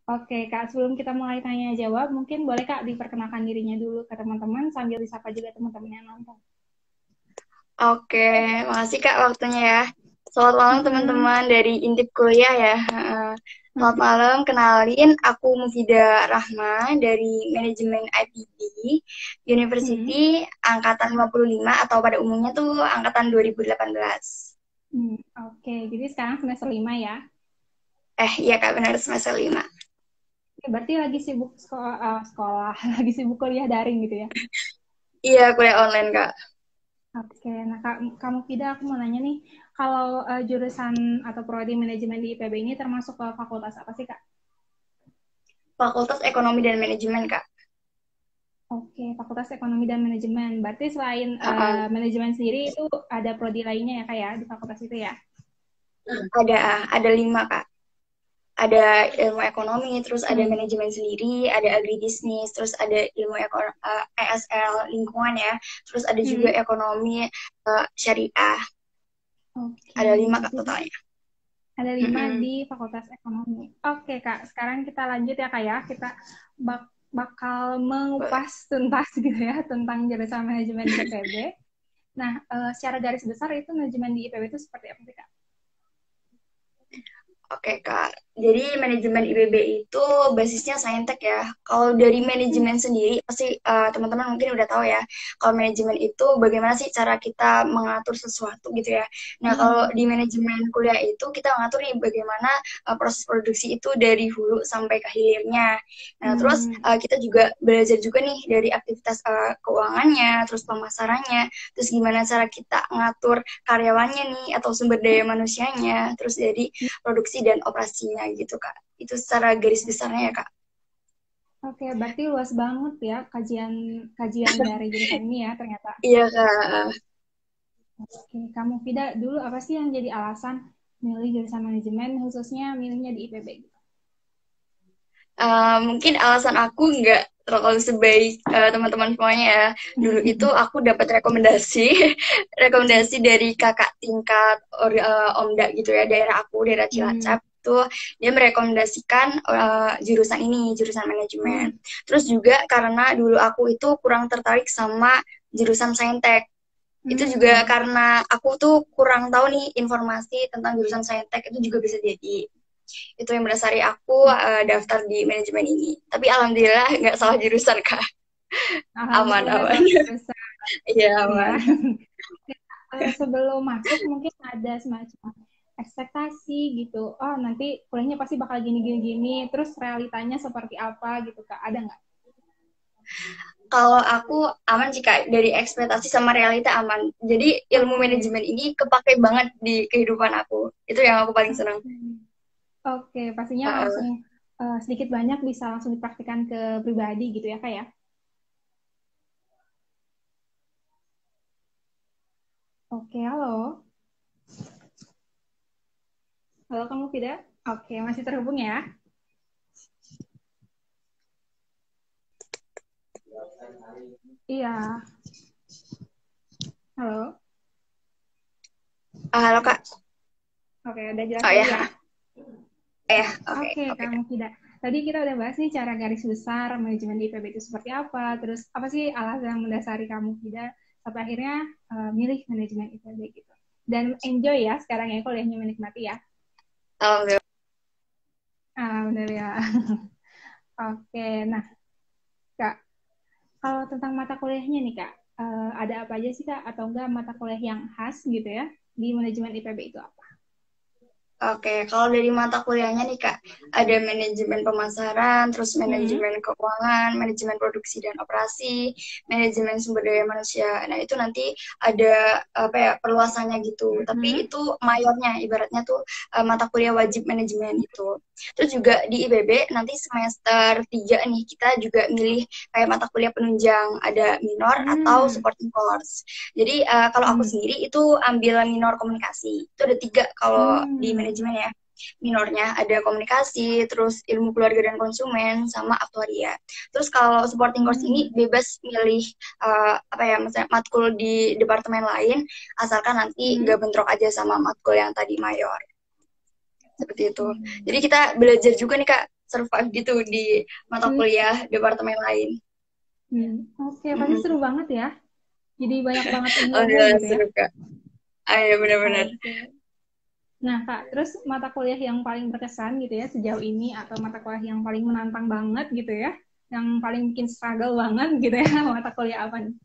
Oke, Kak, sebelum kita mulai tanya jawab, mungkin boleh Kak diperkenalkan dirinya dulu ke teman-teman sambil disapa juga teman-teman yang nonton. Oke, makasih Kak waktunya ya. Selamat malam Mm-mm. teman-teman dari Intip Kuliah ya. Selamat malam, kenalin aku Mufidah Rahma dari Manajemen IPB Mm-mm. University Angkatan 55 atau pada umumnya tuh Angkatan 2018. Oke, jadi sekarang semester 5 ya. Iya Kak, benar semester 5. Oke, berarti lagi sibuk sekolah, lagi sibuk kuliah daring gitu ya. Iya, kuliah online Kak. Oke, nah Kak, kamu Fida, aku mau nanya nih, kalau jurusan atau prodi manajemen di IPB ini termasuk ke fakultas apa sih Kak? Fakultas Ekonomi dan Manajemen Kak. Oke, Fakultas Ekonomi dan Manajemen. Berarti selain Heeh. manajemen sendiri itu ada prodi lainnya ya Kak ya di fakultas itu ya? Ada 5 Kak. Ada ilmu ekonomi, terus ada Hmm. manajemen sendiri, ada agribisnis, terus ada ilmu ESL lingkungan ya, terus ada juga Hmm. ekonomi syariah. Oke, Ada 5 Kak jadi totalnya. ada 5 Mm-mm. di Fakultas Ekonomi. Oke Kak, sekarang kita lanjut ya Kak ya. Kita bakal Boleh. mengupas tuntas gitu ya tentang jurusan manajemen di IPB. Nah, secara garis besar itu manajemen di IPB itu seperti apa sih Kak? Oke Kak, jadi manajemen IBB itu basisnya saintek ya. Kalau dari Hmm. manajemen sendiri, pasti teman-teman mungkin udah tahu ya, kalau manajemen itu bagaimana sih cara kita mengatur sesuatu gitu ya. Nah, kalau Hmm. di manajemen kuliah itu kita mengatur nih bagaimana proses produksi itu dari hulu sampai ke hilirnya. Nah, terus Hmm. kita juga belajar juga nih dari aktivitas keuangannya, terus pemasarannya, terus gimana cara kita ngatur karyawannya nih atau sumber daya manusianya, terus jadi produksi dan operasinya gitu Kak. Itu secara garis besarnya ya Kak. Oke, berarti luas banget ya kajian kajian dari jurusan ini ya ternyata. Iya Kak. Oke, kamu Fida dulu apa sih yang jadi alasan milih jurusan manajemen khususnya milihnya di IPB gitu? Mungkin alasan aku nggak terlalu sebaik teman-teman semuanya ya. Dulu itu aku dapat rekomendasi, rekomendasi dari kakak tingkat Omda gitu ya, daerah aku, daerah Hmm. Cilacap. Tuh dia merekomendasikan jurusan ini, jurusan Hmm. manajemen. Terus juga karena dulu aku itu kurang tertarik sama jurusan saintek. Itu juga Hmm. karena aku tuh kurang tahu nih informasi tentang jurusan saintek, itu juga bisa jadi. Itu yang mendasari aku daftar di manajemen ini. Tapi alhamdulillah nggak salah jurusan Kak. Aman, Alhamdulillah nggak aman. salah jurusan Iya, ya. aman. Sebelum masuk mungkin ada semacam ekspektasi gitu. Oh, nanti kuliahnya pasti bakal gini gini gini. Terus realitanya seperti apa gitu Kak? Ada nggak? Kalau aku aman sih Kak, dari ekspektasi sama realita aman. Jadi ilmu Oke. manajemen ini kepake banget di kehidupan aku. Itu yang aku paling senang. Oke. Oke, pastinya Uh, langsung sedikit banyak bisa langsung dipraktikkan ke pribadi gitu ya Kak ya. Oke, halo. Halo kamu Fida? Oke, masih terhubung ya? Iya. Halo. halo Kak. Oke, udah jelas Oh lagi ya? ya, oke, Oke, oke kamu Kak. tidak. Tadi kita udah bahas nih cara garis besar manajemen di IPB itu seperti apa, terus apa sih alasan yang mendasari kamu tidak sampai akhirnya milih manajemen IPB gitu. Dan enjoy ya sekarang ya kuliahnya menikmati ya. Alhamdulillah. Benar ya. Oke, nah Kak, kalau tentang mata kuliahnya nih Kak, ada apa aja sih Kak atau enggak mata kuliah yang khas gitu ya di manajemen IPB itu apa? Oke, kalau dari mata kuliahnya nih Kak, ada manajemen pemasaran, terus Hmm. manajemen keuangan, manajemen produksi dan operasi, manajemen sumber daya manusia. Nah, itu nanti ada apa ya, perluasannya gitu. Hmm. Tapi itu mayornya, ibaratnya tuh mata kuliah wajib manajemen itu. Terus juga di IBB nanti semester 3 nih kita juga milih kayak mata kuliah penunjang, ada minor atau Hmm. supporting course. Jadi kalau aku Hmm. sendiri itu ambil minor komunikasi. Itu ada 3 kalau di Hmm. manajemen ya. Minornya ada komunikasi, terus ilmu keluarga dan konsumen, sama aktuaria. Terus kalau supporting course ini Hmm. bebas milih apa ya, misalnya matkul di departemen lain, asalkan nanti Hmm. nggak bentrok aja sama matkul yang tadi mayor. Seperti itu. Hmm. Jadi kita belajar juga nih Kak, survive gitu di mata kuliah departemen lain. Oke, pasti seru banget ya. Jadi banyak banget Oh ilmu ya, gitu ya. seru Kak. Iya benar-benar. Oke. Nah, Kak, terus mata kuliah yang paling berkesan gitu ya sejauh ini atau mata kuliah yang paling menantang banget gitu ya, yang paling bikin struggle banget gitu ya, mata kuliah apa nih?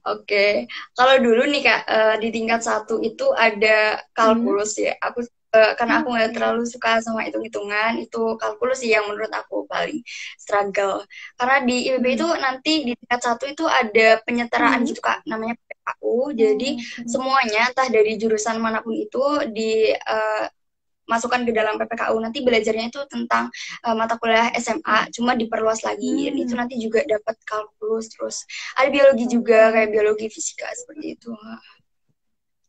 Oke, kalau dulu nih Kak, di tingkat 1 itu ada kalkulus ya. Aku karena aku nggak Oke. terlalu suka sama hitung-hitungan, itu kalkulus sih yang menurut aku paling struggle. Karena di IPB itu nanti di tingkat 1 itu ada penyetaraan gitu Kak, namanya PPKU. Jadi Oh, oke. semuanya entah dari jurusan manapun itu masukkan ke dalam PPKU. Nanti belajarnya itu tentang mata kuliah SMA, cuma diperluas lagi. Dan itu nanti juga dapat kalkulus, terus ada biologi juga, kayak biologi fisika, seperti itu.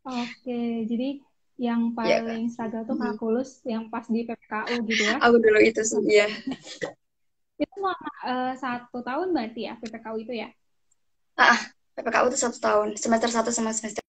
Oke, jadi yang Ya, Kak. paling struggle tuh kalkulus yang pas di PPKU gitu ya. Aku dulu itu sih, ya. Itu selama 1 tahun berarti ya PPKU itu ya? PPKU itu 1 tahun, semester 1 sama semester.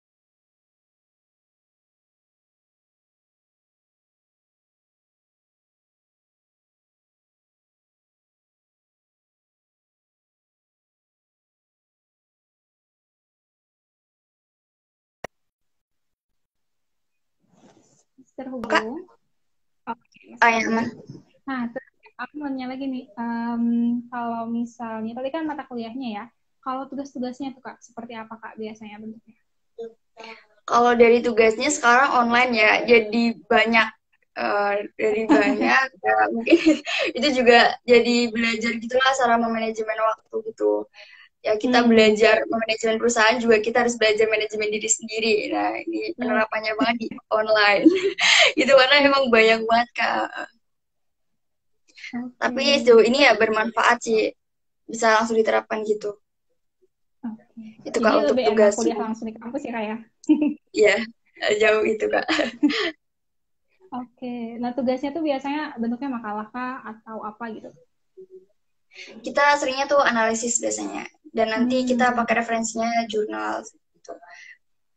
Kak, Terhubung. Oke, masih ya, ada. aman. Nah, terus aku mau nanya lagi nih, kalau misalnya tadi kan mata kuliahnya ya, kalau tugas-tugasnya tuh Kak, seperti apa Kak biasanya bentuknya? Kalau dari tugasnya sekarang online ya, jadi banyak ya, mungkin itu juga jadi belajar gitulah cara memanajemen waktu gitu. Ya kita belajar manajemen perusahaan juga kita harus belajar manajemen diri sendiri. Nah ini penerapannya banget di online. Itu karena emang banyak banget Kak. Tapi sejauh ini ya bermanfaat sih, bisa langsung diterapkan gitu. Itu Jadi Kak untuk lebih enak tugas. kuliah langsung di kampus ya Kak ya? Iya, jauh itu Kak. Oke, nah tugasnya tuh biasanya bentuknya makalah kah atau apa gitu? Kita seringnya tuh analisis biasanya. Dan nanti kita pakai referensinya jurnal gitu.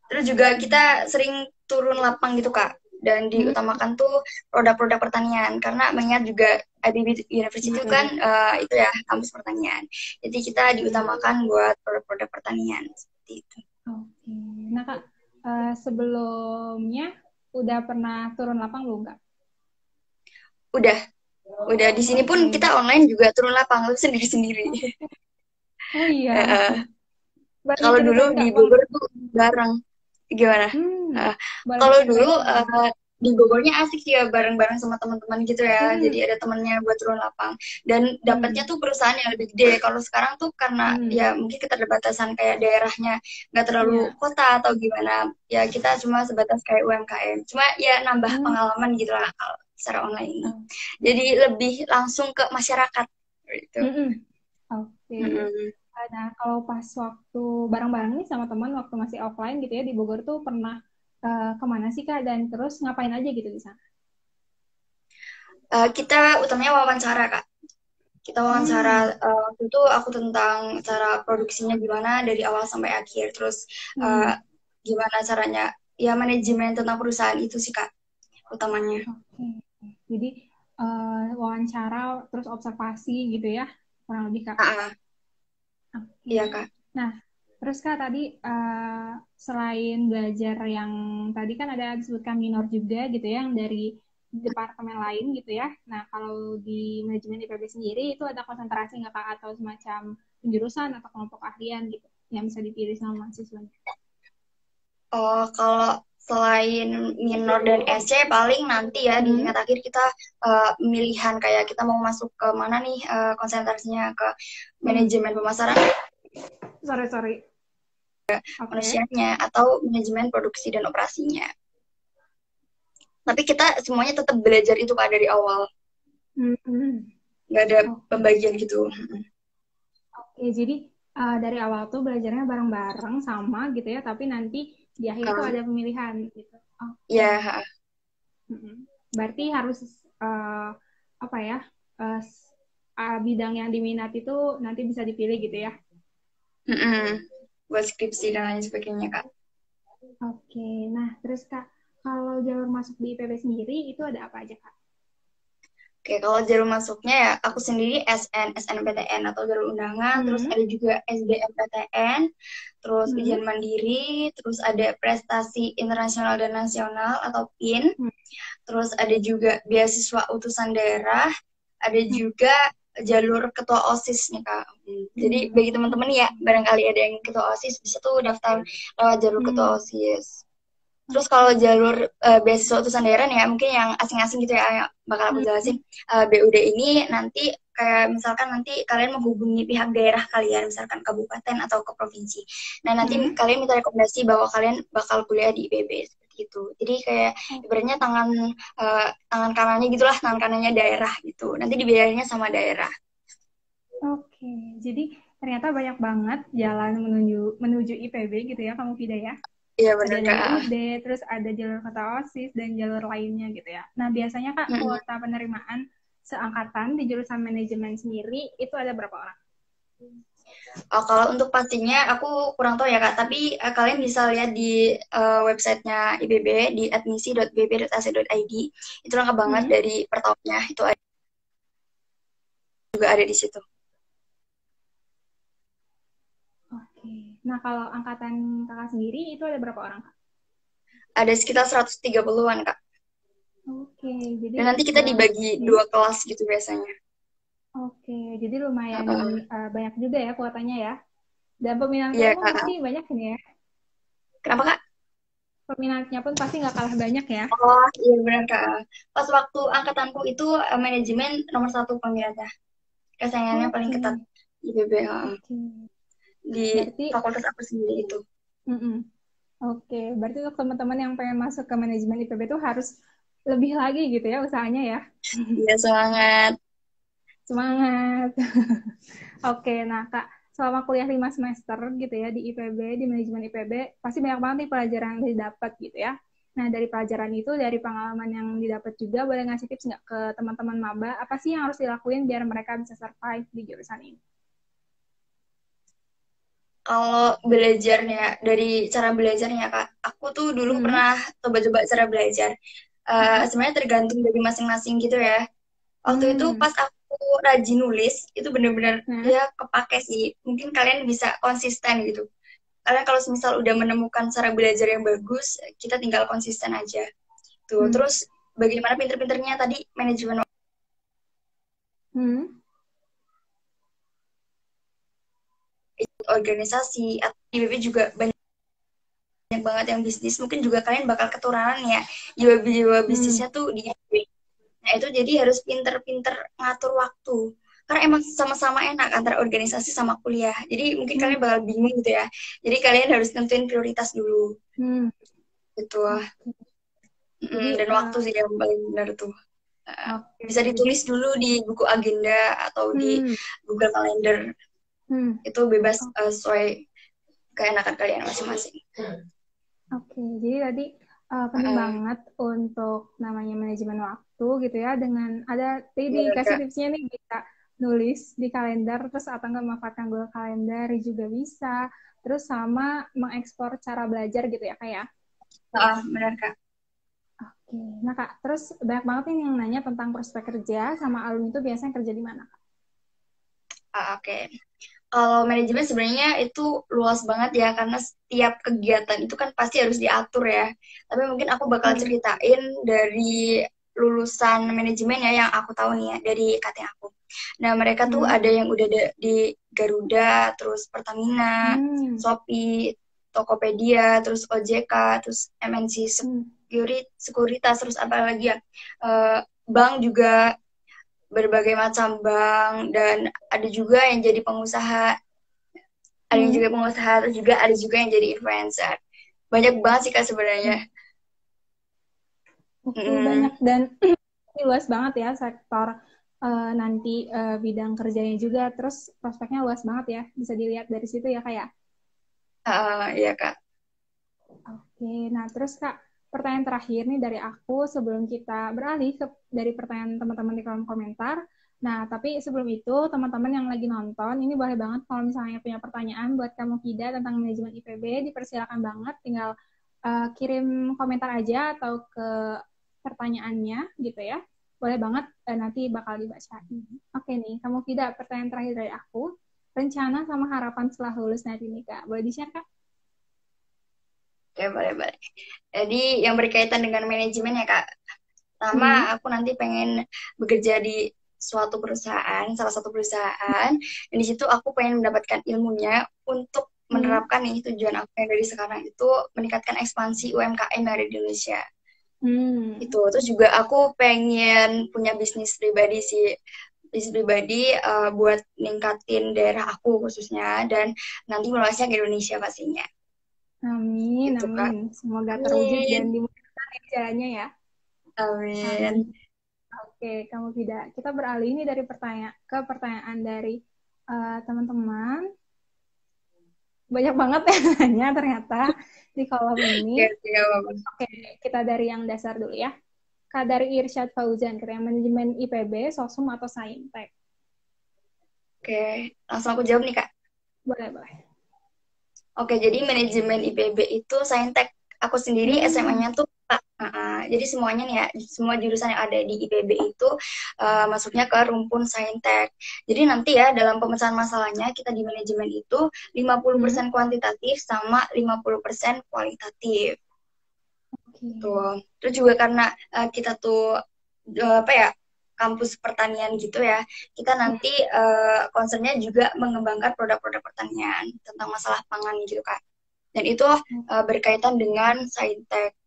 Terus juga kita sering turun lapang gitu Kak. Dan diutamakan tuh produk-produk pertanian. Karena mengingat juga IPB University itu kan itu ya kampus pertanian. Jadi kita diutamakan buat produk-produk pertanian. Seperti itu. Oke, nah Kak, sebelumnya udah pernah turun lapang belum Kak? Udah di sini pun kita online juga turun lapang lu sendiri-sendiri. Oh iya, boleh Kalau dulu ceritain Kak? di Bogor tuh bareng. Gimana? Boleh Kalau dulu diceritain gimana? di Bogornya asik sih ya bareng-bareng sama teman-teman gitu ya. Jadi ada temennya buat turun lapang. Dan dapatnya tuh perusahaan yang lebih gede. Kalau sekarang tuh karena ya mungkin keterbatasan kayak daerahnya nggak terlalu Iya. kota atau gimana. Ya kita cuma sebatas kayak UMKM. Cuma ya nambah pengalaman gitu lah kalau secara online ini. Jadi lebih langsung ke masyarakat gitu. Oke. Nah, kalau pas waktu bareng-bareng nih sama teman waktu masih offline gitu ya di Bogor tuh pernah kemana sih Kak? Dan terus ngapain aja gitu di sana? Kita utamanya wawancara Kak. Kita wawancara waktu itu aku tentang cara produksinya gimana dari awal sampai akhir. Terus gimana caranya ya manajemen tentang perusahaan itu sih Kak utamanya. Oke. Jadi wawancara terus observasi gitu ya kurang lebih Kak. Oke. Iya Kak. Nah, terus Kak tadi selain belajar yang tadi kan ada disebutkan minor juga gitu ya, yang dari departemen lain gitu ya. Nah, kalau di manajemen IPB sendiri itu ada konsentrasi nggak Kak atau semacam penjurusan atau kelompok ahlian gitu yang bisa dipilih sama mahasiswanya? Oh, kalau selain minor dan SC paling nanti ya di tingkat akhir kita pemilihan kayak kita mau masuk ke mana nih konsentrasinya ke manajemen pemasaran Sorry. Oke. manusianya atau manajemen produksi dan operasinya. Tapi kita semuanya tetap belajar itu Kak dari awal. Nggak ada pembagian gitu. Oke, jadi dari awal tuh belajarnya bareng-bareng sama gitu ya, tapi nanti di akhir tuh ada pemilihan gitu. Ya. Berarti harus apa ya, bidang yang diminati itu nanti bisa dipilih gitu ya. Buat skripsi dan lain sebagainya Kak. Oke, nah terus Kak, kalau jalur masuk di IPB sendiri itu ada apa aja Kak? Oke, kalau jalur masuknya ya aku sendiri SNMPTN atau jalur undangan, terus Hmm. ada juga SBMPTN, terus Hmm. ujian mandiri, terus ada prestasi internasional dan nasional atau PIN, Hmm. terus ada juga beasiswa utusan daerah, ada Hmm. juga jalur ketua OSIS nih Kak. Jadi Hmm. bagi teman-teman ya, barangkali ada yang ketua OSIS, bisa tuh daftar lewat jalur Hmm. ketua OSIS. Terus kalau Oke. jalur beasiswa utusan daerah nih ya, mungkin yang asing-asing gitu ya, yang bakal aku Hmm. jelasin. BUD ini nanti kayak misalkan nanti kalian menghubungi pihak daerah kalian, misalkan kabupaten atau ke provinsi. Nah, nanti Hmm. kalian minta rekomendasi bahwa kalian bakal kuliah di IPB seperti itu. Jadi kayak Oh, ibaratnya tangan kanannya gitulah, tangan kanannya daerah gitu. Nanti dibiayainya sama daerah. oke. Jadi ternyata banyak banget jalan menuju menuju IPB gitu ya, kamu Vida ya. Iya Ada bener Kak. BUD, terus ada jalur kota OSIS dan jalur lainnya gitu ya. Nah, biasanya Kak, Mm-mm. kuota penerimaan seangkatan di jurusan manajemen sendiri itu ada berapa orang? Kalau untuk pastinya aku kurang tahu ya Kak, tapi kalian bisa lihat di websitenya IPB di admisi.bb.ac.id. Itu lengkap banget Hmm. dari per tahunnya, itu juga ada di situ. Oke. Nah, kalau angkatan kakak sendiri itu ada berapa orang Kak? Ada sekitar 130-an Kak. Oke, jadi Dan nanti kita banyak. dibagi dua kelas gitu biasanya. Oke, jadi lumayan Uh-uh. banyak juga ya kuotanya ya. Dan peminatnya Iya pun Kak. pasti banyak ini ya. Kenapa Kak? Peminatnya pun pasti nggak kalah banyak ya. Oh iya benar Kak. Pas waktu angkatanku itu manajemen nomor satu peminatnya. Kesayangannya paling Oke, ketat di IPB. oke. Di Berarti, fakultas aku sendiri itu. mm-mm. Oke, berarti untuk teman-teman yang pengen masuk ke manajemen IPB itu harus lebih lagi gitu ya usahanya ya. Iya semangat. Semangat. Oke, nah Kak, selama kuliah 5 semester gitu ya di IPB, di manajemen IPB, pasti banyak banget nih pelajaran yang didapat gitu ya. Nah, dari pelajaran itu, dari pengalaman yang didapat juga, boleh ngasih tips nggak ke teman-teman maba, apa sih yang harus dilakuin biar mereka bisa survive di jurusan ini? Kalau belajarnya dari cara belajarnya Kak, aku tuh dulu Hmm. pernah coba-coba cara belajar. Sebenarnya tergantung dari masing-masing gitu ya. Waktu itu Hmm. pas aku rajin nulis, itu bener-bener Nah. ya kepake sih. Mungkin kalian bisa konsisten gitu. Karena kalau misal udah menemukan cara belajar yang bagus, kita tinggal konsisten aja. Tuh, Hmm. terus bagaimana pinter-pinternya tadi manajemen Hmm. organisasi, atau di IPB juga banyak banget yang bisnis. Mungkin juga kalian bakal ketularan ya. Jiwa-jiwa Hmm. bisnisnya tuh di IPB. Nah, itu jadi harus pinter-pinter ngatur waktu. Karena emang sama-sama enak antara organisasi sama kuliah. Jadi mungkin Hmm. kalian bakal bingung gitu ya. Jadi kalian harus tentuin prioritas dulu. Hmm. Gitu. Oke. Jadi, Dan waktu sih yang paling benar tuh. oke. Bisa Jadi, ditulis dulu di buku agenda atau di hmm. Google Calendar. Hmm. Itu bebas Oke. sesuai keenakan kalian masing-masing. Oke, jadi tadi penting banget untuk namanya manajemen waktu gitu ya dengan ada tadi Benar, dikasih Kak. tipsnya nih bisa nulis di kalender terus atau enggak memanfaatkan Google Calendar juga bisa terus sama mengekspor cara belajar gitu ya kayak. Benar, Kak. Oke, nah Kak, terus banyak banget nih yang nanya tentang prospek kerja sama alumni itu biasanya kerja di mana Kak? Oke. Kalau manajemen sebenarnya itu luas banget ya, karena setiap kegiatan itu kan pasti harus diatur ya. Tapi mungkin aku bakal Hmm. ceritain dari lulusan manajemen ya yang aku tahu nih ya, dari kating aku. Nah, mereka tuh Hmm. ada yang udah di Garuda, terus Pertamina, Hmm. Shopee, Tokopedia, terus OJK, terus MNC Hmm. Sekuritas, terus apa lagi ya? Bank juga berbagai macam bank, dan ada juga yang jadi pengusaha, ada yang juga Hmm. pengusaha, terus juga ada juga yang jadi influencer. Banyak banget sih Kak sebenarnya. Oke, Mm, banyak dan luas banget ya sektor nanti bidang kerjanya juga. Terus prospeknya luas banget ya, bisa dilihat dari situ ya Kak ya. iya Kak. Oke, nah terus Kak, pertanyaan terakhir nih dari aku sebelum kita beralih ke dari pertanyaan teman-teman di kolom komentar. Nah, tapi sebelum itu teman-teman yang lagi nonton, ini boleh banget kalau misalnya punya pertanyaan buat kamu Hida tentang manajemen IPB, dipersilakan banget, tinggal kirim komentar aja atau ke pertanyaannya gitu ya. boleh banget nanti bakal dibacain. Oke nih, kamu tidak pertanyaan terakhir dari aku. Rencana sama harapan setelah lulus nanti nih Kak. Boleh di-share Kak? Oke, boleh-boleh. Jadi yang berkaitan dengan manajemen ya Kak. Hmm. Pertama, aku nanti pengen bekerja di suatu perusahaan, salah satu perusahaan. Dan di situ aku pengen mendapatkan ilmunya untuk Hmm. menerapkan nih tujuan aku yang dari sekarang itu meningkatkan ekspansi UMKM dari Indonesia. Hmm. Itu. Terus juga aku pengen punya bisnis pribadi sih. Bisnis pribadi buat ningkatin daerah aku khususnya dan nanti meluasnya ke Indonesia pastinya. Amin, Gitu Kak. amin. Semoga terwujud dan Amin. dimudahkan ya jalannya ya. Amin. Amin. Oke, kamu tidak. Kita beralih ini dari pertanyaan ke pertanyaan dari teman-teman. Banyak banget yang nanya ternyata di kolom ini. Oke, oke, gak apa-apa. Oke, kita dari yang dasar dulu ya. Kak dari Irsyad Fauzan, katanya manajemen IPB, Sosum atau Saintek? Oke, langsung aku jawab nih Kak. Boleh, boleh. Oke, jadi manajemen IPB itu Saintek. Aku sendiri Hmm. SMA-nya tuh Kak. Jadi semuanya nih ya, semua jurusan yang ada di IPB itu masuknya ke rumpun Saintek. Jadi nanti ya dalam pemecahan masalahnya kita di manajemen itu 50% Hmm. kuantitatif sama 50% kualitatif. Oke. Tuh. Terus juga karena kita tuh apa ya kampus pertanian gitu ya, kita nanti concernnya juga mengembangkan produk-produk pertanian tentang masalah pangan gitu Kak. Dan itu berkaitan dengan saintek.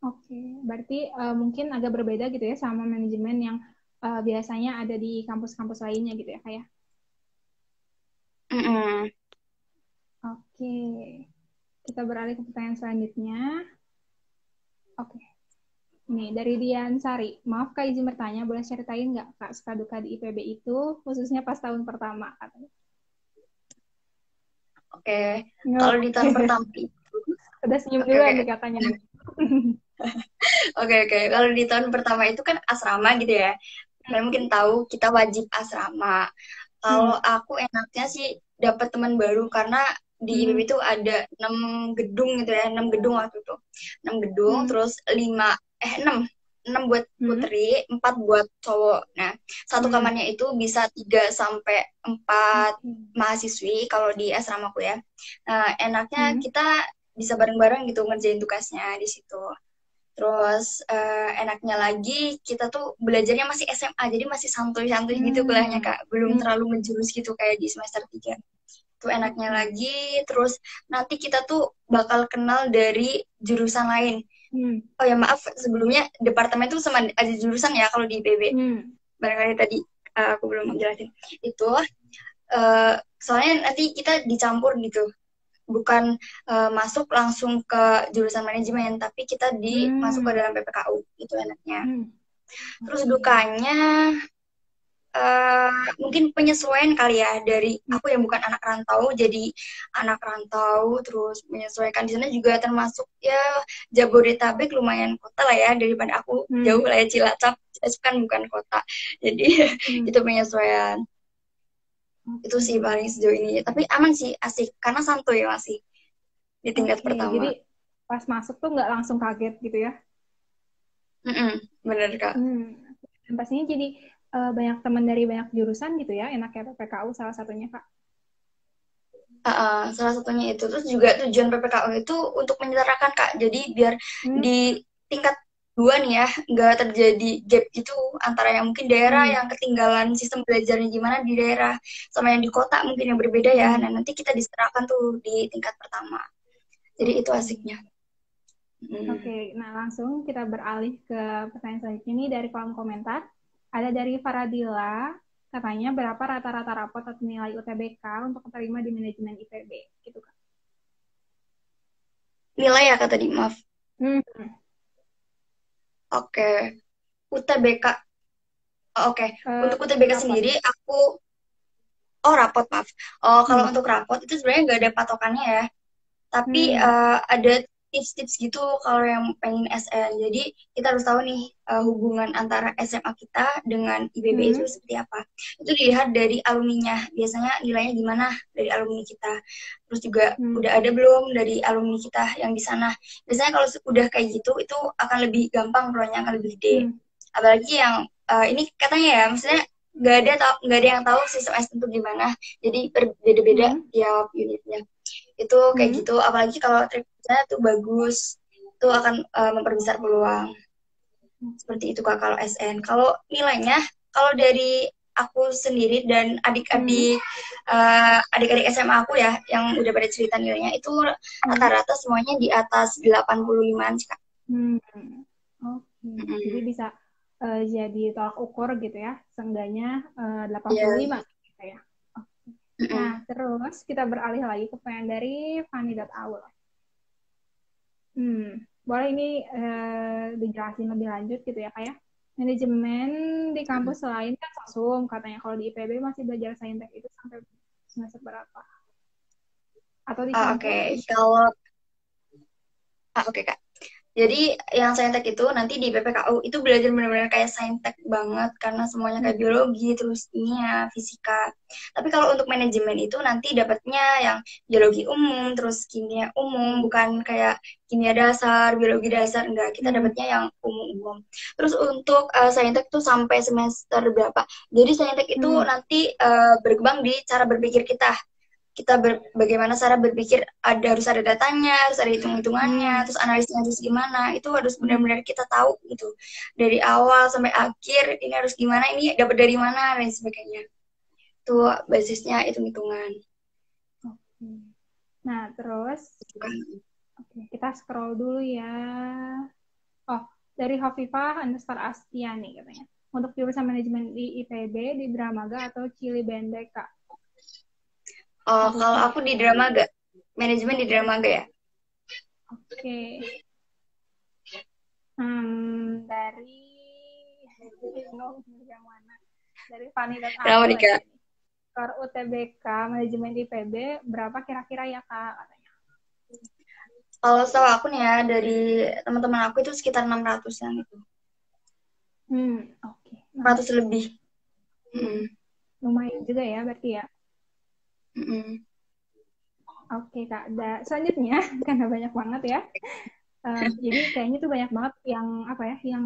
Oke, berarti mungkin agak berbeda gitu ya sama manajemen yang biasanya ada di kampus-kampus lainnya gitu ya, kayak. Mm-mm. Oke, kita beralih ke pertanyaan selanjutnya. Oke, nih dari Dian Sari. Maaf Kak, izin bertanya, boleh ceritain nggak Kak suka duka di IPB itu, khususnya pas tahun pertama katanya. Oke, kalau di tahun Oke, pertama itu, udah senyum oke duluan oke nih katanya nih. oke, kalau di tahun pertama itu kan asrama gitu ya. Kalian mungkin tahu kita wajib asrama. Kalau Hmm. aku enaknya sih dapat teman baru karena di IPB Hmm. itu ada 6 gedung gitu ya, 6 gedung waktu itu. 6 gedung, Hmm. terus 6 buat Hmm. putri, 4 buat cowok. Nah, satu Hmm. kamarnya itu bisa 3 sampai 4 Oke. mahasiswi kalau di asramaku ya. Nah, enaknya Hmm. kita bisa bareng-bareng gitu ngerjain tugasnya di situ. Terus enaknya lagi kita tuh belajarnya masih SMA, jadi masih santuy-santuy gitu kuliahnya Hmm. Kak. Belum Hmm. terlalu menjurus gitu kayak di semester 3. Itu enaknya Oke. lagi. Terus nanti kita tuh bakal kenal dari jurusan lain. Hmm. Oh ya maaf, sebelumnya departemen tuh sama ada jurusan ya kalau di IPB. Hmm. Barangkali tadi aku belum jelasin. Itu soalnya nanti kita dicampur gitu bukan masuk langsung ke jurusan manajemen, tapi kita masuk ke Hmm. dalam PPKU, itu enaknya. Hmm. Terus Oke. dukanya mungkin penyesuaian kali ya dari aku yang bukan anak rantau jadi anak rantau, terus menyesuaikan di sana juga termasuk ya Jabodetabek lumayan kota lah ya daripada aku jauh Hmm. lah ya Cilacap, Cilacap kan bukan kota, jadi Hmm. itu penyesuaian. Itu Oke. sih paling sejauh ini, tapi aman sih, asik karena santuy masih di tingkat Oke. Jadi pertama. pas masuk tuh nggak langsung kaget gitu ya? Bener Kak. Hmm. Dan pastinya jadi banyak teman dari banyak jurusan gitu ya, enaknya PPKU salah satunya Kak. Salah satunya itu. Terus juga tujuan PPKU itu untuk menyetarakan Kak. Jadi biar Hmm. di tingkat 2 nih ya, nggak terjadi gap gitu antara yang mungkin daerah Hmm. yang ketinggalan sistem belajarnya gimana di daerah sama yang di kota mungkin yang berbeda ya. Hmm. Nah nanti kita diserahkan tuh di tingkat pertama. Jadi itu Oke. asiknya. Oke, nah langsung kita beralih ke pertanyaan selanjutnya ini dari kolom komentar. Ada dari Faradila, katanya berapa rata-rata rapot atau nilai UTBK untuk terima di manajemen IPB, gitu Kak. Nilai ya Kak tadi, maaf. Hmm. Oke. UTBK. Oke. Untuk UTBK Rapot. sendiri aku rapot maaf. Oh, kalau Hmm. untuk rapot itu sebenarnya nggak ada patokannya ya. Tapi Hmm. ada tips-tips gitu kalau yang pengen SN. Jadi kita harus tahu nih hubungan antara SMA kita dengan IPB itu Hmm. seperti apa. Itu dilihat dari alumninya. Biasanya nilainya gimana dari alumni kita. Terus juga Hmm. udah ada belum dari alumni kita yang di sana. Biasanya kalau udah kayak gitu itu akan lebih gampang, peluangnya akan lebih gede. Hmm. Apalagi yang ini katanya ya, maksudnya nggak ada yang tahu sistem S itu gimana. Jadi berbeda-beda Hmm. tiap unitnya. Itu kayak Hmm. gitu. Apalagi kalau trik-triknya tuh bagus, itu akan memperbesar peluang. Seperti itu Kak kalau SN. Kalau nilainya, kalau dari aku sendiri dan Hmm. adik-adik SMA aku ya, yang udah pada cerita nilainya, itu Hmm. rata-rata semuanya di atas 85 sih Kak. Hmm. Oke, jadi Mm-mm. bisa jadi tolak ukur gitu ya, seenggaknya Iya. 85 gitu ya. Nah, Mm-mm. terus kita beralih lagi ke pertanyaan dari Fani.Aul. Boleh ini dijelasin lebih lanjut gitu ya, kayak manajemen di kampus lain kan sosum katanya, kalau di IPB masih belajar saintek itu sampai semester berapa? Atau di Oke. kampus? Kalau oke Kak. Jadi yang saintek itu nanti di PPKU itu belajar benar-benar kayak saintek banget karena semuanya Hmm. kayak biologi, terus kimia, fisika. Tapi kalau untuk manajemen itu nanti dapatnya yang biologi umum, terus kimia umum, bukan kayak kimia dasar, biologi dasar, enggak. Kita Hmm. dapatnya yang umum-umum. Terus untuk saintek itu sampai semester berapa? Jadi saintek itu Hmm. nanti berkembang di cara berpikir kita bagaimana cara berpikir, harus ada datanya, harus ada hitung-hitungannya, Hmm. terus analisnya harus gimana, itu harus Hmm. benar-benar kita tahu gitu dari awal sampai akhir, ini harus gimana, ini dapat dari mana dan sebagainya. Itu basisnya hitung-hitungan. Oke. Nah, terus oke, kita scroll dulu ya. Oh, dari Hovifah underscore Astiani katanya. Untuk jurusan manajemen di IPB, di Dramaga atau Cilibende, Kak? Oh, kalau Harusnya. aku di Dramaga, manajemen di Dramaga ya. Oke. Dari bingung yang mana? Dari Kenapa Fani.Aul nih lagi Kak? nih. Skor UTBK manajemen IPB berapa kira-kira ya, Kak? Katanya. Kalau setahu aku nih ya, dari teman-teman aku itu sekitar 600-an itu. Oke. 600 lebih. Mm-mm. Lumayan juga ya berarti ya. Mm-mm. Oke, Kak. Selanjutnya, karena banyak banget ya. Jadi kayaknya tuh banyak banget yang apa ya, yang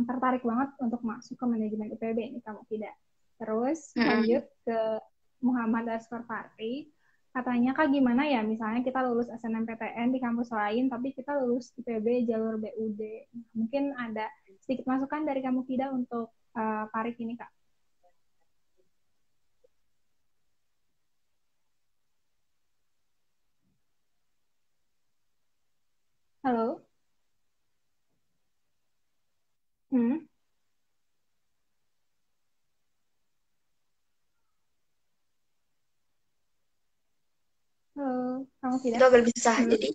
tertarik banget untuk masuk ke manajemen IPB ini kamu tidak. Terus lanjut Mm-mm. ke Muhammad Asfar Fahri. Katanya Kak gimana ya, misalnya kita lulus SNMPTN di kampus lain, tapi kita lulus IPB jalur BUD. Mungkin ada sedikit masukan dari kamu tidak untuk Farid ini Kak. Halo? Hmm? Halo? Kamu Itu tidak? agak lebih susah. Hmm? Jadi,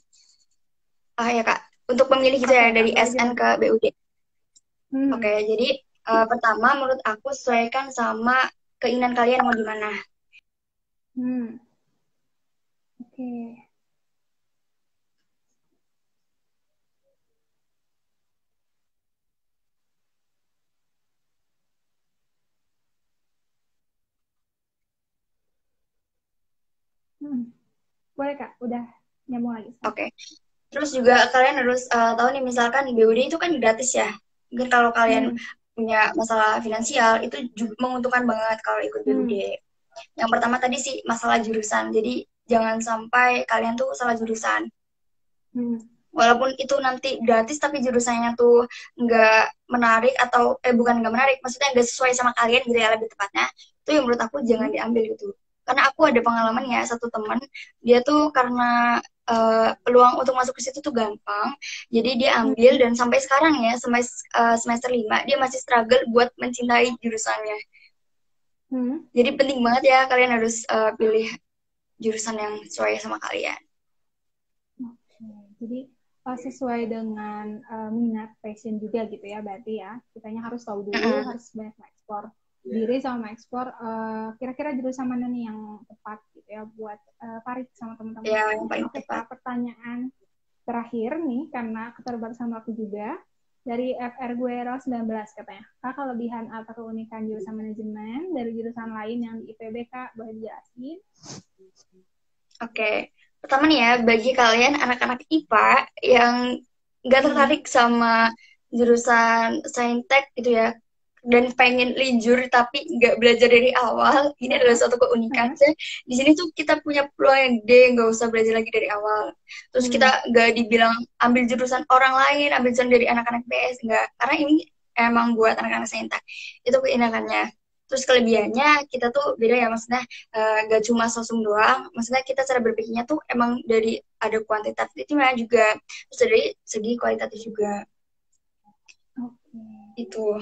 ya Kak, untuk pemilih gitu Oke ya, Kak, dari boleh SN jelasin. ke BUD. Hmm. Oke, jadi pertama menurut aku sesuaikan sama keinginan kalian mau gimana. Hmm. Oke. Hmm. Boleh Kak, udah nyambung lagi sekarang. Oke, terus juga kalian harus tahu nih, misalkan BUD itu kan gratis ya. Mungkin kalau kalian Hmm. punya masalah finansial, itu juga menguntungkan banget kalau ikut BUD. Hmm. Yang pertama tadi sih masalah jurusan, jadi jangan sampai kalian tuh salah jurusan. Hmm. Walaupun itu nanti gratis tapi jurusannya tuh nggak menarik, atau bukan nggak menarik, maksudnya nggak sesuai sama kalian gitu ya, lebih tepatnya itu yang menurut aku jangan Hmm. diambil gitu. Karena aku ada pengalaman ya, satu teman dia tuh karena peluang untuk masuk ke situ tuh gampang, jadi dia ambil, Hmm. dan sampai sekarang ya, sampai semester 5 dia masih struggle buat mencintai jurusannya. Hmm. Jadi penting banget ya kalian harus pilih jurusan yang sesuai sama kalian. Oke. Jadi sesuai dengan minat passion juga gitu ya berarti ya. Kitanya harus tahu dulu, Mm-mm. harus banyak ekspor diri sama ekspor kira-kira jurusan mana nih yang tepat gitu ya buat Farid sama teman-teman Ya yang lainnya. paling Oke tepat. Kak, pertanyaan terakhir nih karena keterbatasan waktu juga dari FR Guero 19 katanya. Kak, kelebihan atau keunikan jurusan manajemen dari jurusan lain yang di IPB Kak, boleh dijelasin? Oke, pertama nih ya, bagi kalian anak-anak IPA yang nggak Hmm. tertarik sama jurusan saintek gitu ya, dan pengen lijur tapi nggak belajar dari awal, ini adalah suatu keunikan. Heeh. Di sini tuh kita punya peluang yang gede, nggak usah belajar lagi dari awal. Terus Hmm. kita nggak dibilang ambil jurusan orang lain, ambil jurusan dari anak-anak PS, nggak. Karena ini emang buat anak-anak saintek. Itu keenakannya. Terus kelebihannya kita tuh beda ya, maksudnya nggak cuma sosum doang. Maksudnya kita cara berpikirnya tuh emang dari ada kuantitatifnya juga, terus dari segi kualitatif juga. Oke. Itu.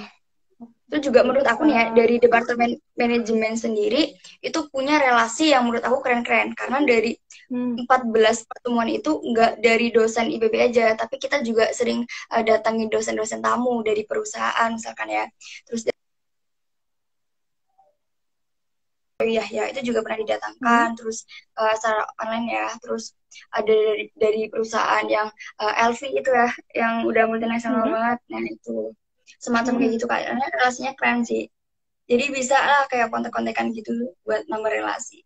Oke. Itu juga menurut Terus aku nih ya, dari departemen manajemen sendiri itu punya relasi yang menurut aku keren-keren, karena dari hmm. 14 pertemuan itu nggak dari dosen IPB aja, tapi kita juga sering datangin dosen-dosen tamu dari perusahaan misalkan ya. Terus iya ya, itu juga pernah didatangkan, Hmm. terus secara online ya. Terus ada dari perusahaan yang LV itu ya, yang udah multinasional Hmm. banget. Nah itu semacam kayak Hmm. gitu, kayaknya relasinya keren sih. Jadi bisa lah kayak kontak-kontakan gitu buat nambah relasi.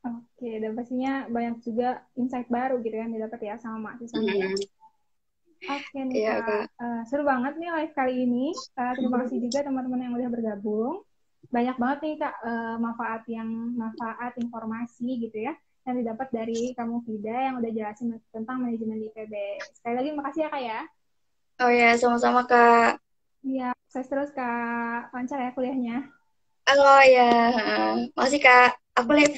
Oke, dan pastinya banyak juga insight baru gitu yang didapat ya sama mahasiswanya ya. Hmm, Oke nih iya Kak. Kak. Seru banget nih live kali ini. Terima kasih juga teman-teman yang udah bergabung. Banyak banget nih Kak manfaat informasi gitu ya yang didapat dari kamu Vida yang udah jelasin tentang manajemen di IPB. Sekali lagi makasih ya Kak ya. Oh ya, sama-sama Kak. Iya, sukses terus Kak. Lancar ya kuliahnya. Oh ya, makasih Kak. Aku live